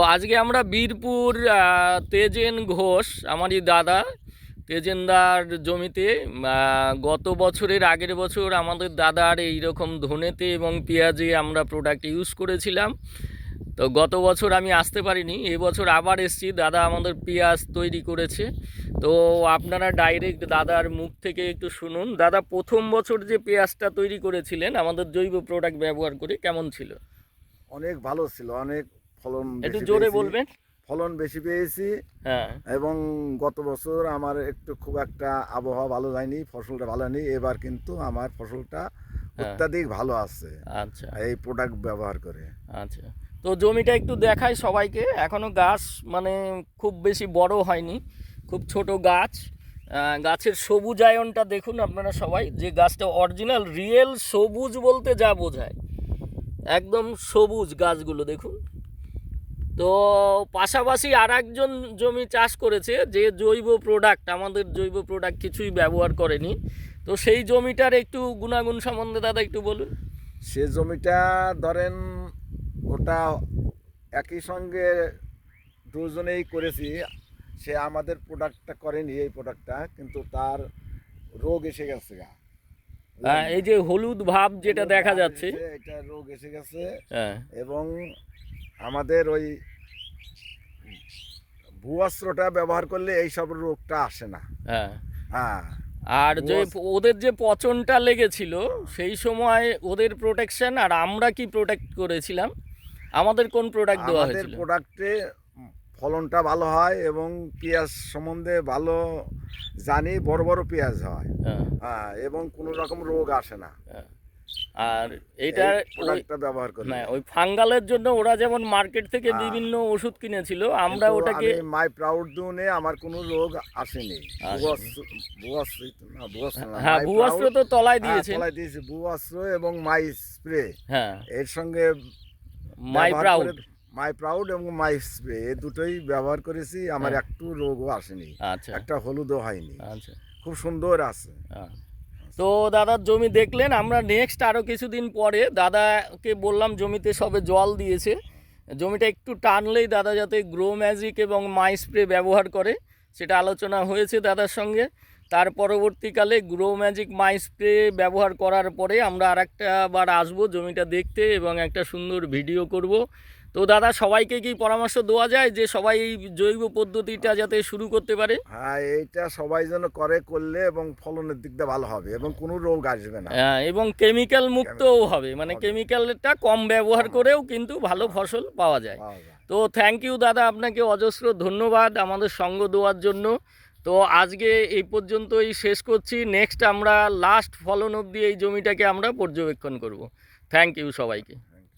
তো আজকে আমরা বীরপুর তেজেন ঘোষ আমারই দাদা তেজেনদার জমিতে গত বছরের আগের বছর আমাদের দাদার এইরকম ধনেতে এবং পেঁয়াজে আমরা প্রোডাক্ট ইউজ করেছিলাম। তো গত বছর আমি আসতে পারিনি, এবছর আবার এসেছি। দাদা আমাদের পেঁয়াজ তৈরি করেছে, তো আপনারা ডাইরেক্ট দাদার মুখ থেকে একটু শুনুন। দাদা, প্রথম বছর যে পেঁয়াজটা তৈরি করেছিলেন আমাদের জৈব প্রোডাক্ট ব্যবহার করে, কেমন ছিল? অনেক ভালো ছিল, অনেক ফলন একটু বেশি জোরে পেয়েছি। বলবেন। ফলন বেশি পেয়েছি। হ্যাঁ। এবং গত বছর আমার একটু খুব একটা আবহাওয়া ভালো যায়নি, ফসলটা ভালো হয়নি। এবার কিন্তু আমার ফসলটা অত্যাধিক ভালো আছে আচ্ছা এই প্রোডাক্ট ব্যবহার করে। আচ্ছা, তো জমিটা একটু দেখাই সবাইকে। এখনো গাছ মানে খুব বেশি বড় হয়নি, খুব ছোট গাছ। গাছের সবুজায়নটা দেখুন আপনারা সবাই, যে গাছটা অরিজিনাল রিয়েল সবুজ বলতে যা বোঝায়, একদম সবুজ গাছগুলো দেখুন। তো পাশাপাশি আর একজন জমি চাষ করেছে যে জৈব প্রোডাক্ট, আমাদের জৈব প্রোডাক্ট কিছুই ব্যবহার করেনি। তো সেই জমিটার একটু গুণাগুণ সম্বন্ধে দাদা একটু বলুন। সে জমিটা ধরেন ওটা একই সঙ্গে দুজনেই করেছি। সে আমাদের প্রোডাক্টটা করেনি, এই প্রোডাক্টটা, কিন্তু তার রোগ এসে গেছে গা। এই যে হলুদ ভাব যেটা দেখা যাচ্ছে, এটা রোগ এসে গেছে। হ্যাঁ। এবং আমাদের ওই ভূয়াস্ত্রটা ব্যবহার করলে এই সব রোগটা আসে না। হ্যাঁ। হ্যাঁ। আর যে ওদের যে পচনটা লেগেছিল সেই সময় ওদের প্রোটেকশন, আর আমরা কি প্রোটেক্ট করেছিলাম, আমাদের কোন প্রোডাক্ট দেওয়া হয়েছিল? আমাদের প্রোডাক্টে ফলনটা ভালো হয় এবং পেঁয়াজ সম্বন্ধে ভালো জানি, বড় বড় পেঁয়াজ হয়। হ্যাঁ, এবং কোনো রকম রোগ আসে না। আর এইটা প্রোডাক্টটা ব্যবহার করি না, ওই ফাঙ্গালের জন্য ওরা যেমন মার্কেট থেকে বিভিন্ন ওষুধ কিনেছিল, আমরা ওটাকে মাই প্রাউড দুনে আমার কোনো রোগ আসেনি। হ্যাঁ, ভূয়াস্ত্র তো তলায় দিয়েছে, তলায় দিয়েছে ভূয়াস্ত্র এবং মাই স্প্রে। হ্যাঁ, এর সঙ্গে মাই প্রাউড এবং মাই স্প্রে, এই দুটোই ব্যবহার করেছি। আমার একটু রোগও আসেনি, একটা হলুদও হয়নি। আচ্ছা, খুব সুন্দর আছে। তো দাদার জমি দেখলেন। আমরা নেক্সট আরও কিছুদিন পরে দাদাকে বললাম, জমিতে সবে জল দিয়েছে, জমিটা একটু টানলেই দাদা যাতে গ্রো ম্যাজিক এবং মাই স্প্রে ব্যবহার করে, সেটা আলোচনা হয়েছে দাদার সঙ্গে। তার পরবর্তীকালে গ্রো ম্যাজিক মাই স্প্রে ব্যবহার করার পরে আমরা আরেকটা বার আসবো জমিটা দেখতে এবং একটা সুন্দর ভিডিও করব। তো দাদা, সবাইকে কি পরামর্শ দেওয়া যায় যে সবাই এই জৈব পদ্ধতিটা যাতে শুরু করতে পারে? হ্যাঁ, এইটা সবাই যেন করলে এবং ফলনের দিকটা ভালো হবে এবং কোনো রোগ আসবে না। এবং কেমিক্যাল মুক্তও হবে, মানে কেমিক্যালটা কম ব্যবহার করেও কিন্তু ভালো ফসল পাওয়া যায়। তো থ্যাংক ইউ দাদা, আপনাকে অজস্র ধন্যবাদ আমাদের সঙ্গ দেওয়ার জন্য। তো আজকে এই পর্যন্তই শেষ করছি। নেক্সট আমরা লাস্ট ফলন অবধি এই জমিটাকে আমরা পর্যবেক্ষণ করব। থ্যাংক ইউ সবাইকে।